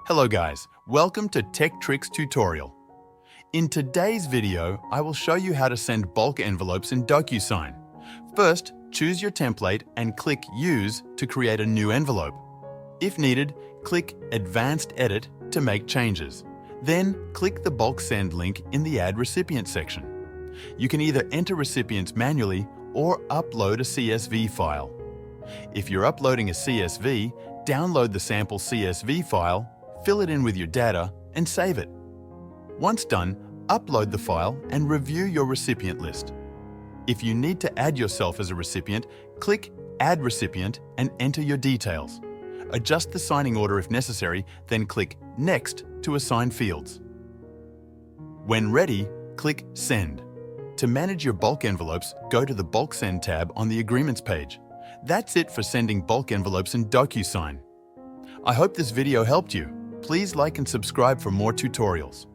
Hello guys, welcome to Tech Tricks tutorial. In today's video, I will show you how to send bulk envelopes in Docusign. First, choose your template and click Use to create a new envelope. If needed, click Advanced Edit to make changes. Then, click the bulk send link in the Add Recipient section. You can either enter recipients manually or upload a CSV file. If you're uploading a CSV, download the sample CSV file, fill it in with your data, and save it. Once done, upload the file and review your recipient list. If you need to add yourself as a recipient, click Add Recipient and enter your details. Adjust the signing order if necessary, then click Next to assign fields. When ready, click Send. To manage your bulk envelopes, go to the Bulk Send tab on the Agreements page. That's it for sending bulk envelopes in Docusign. I hope this video helped you. Please like and subscribe for more tutorials.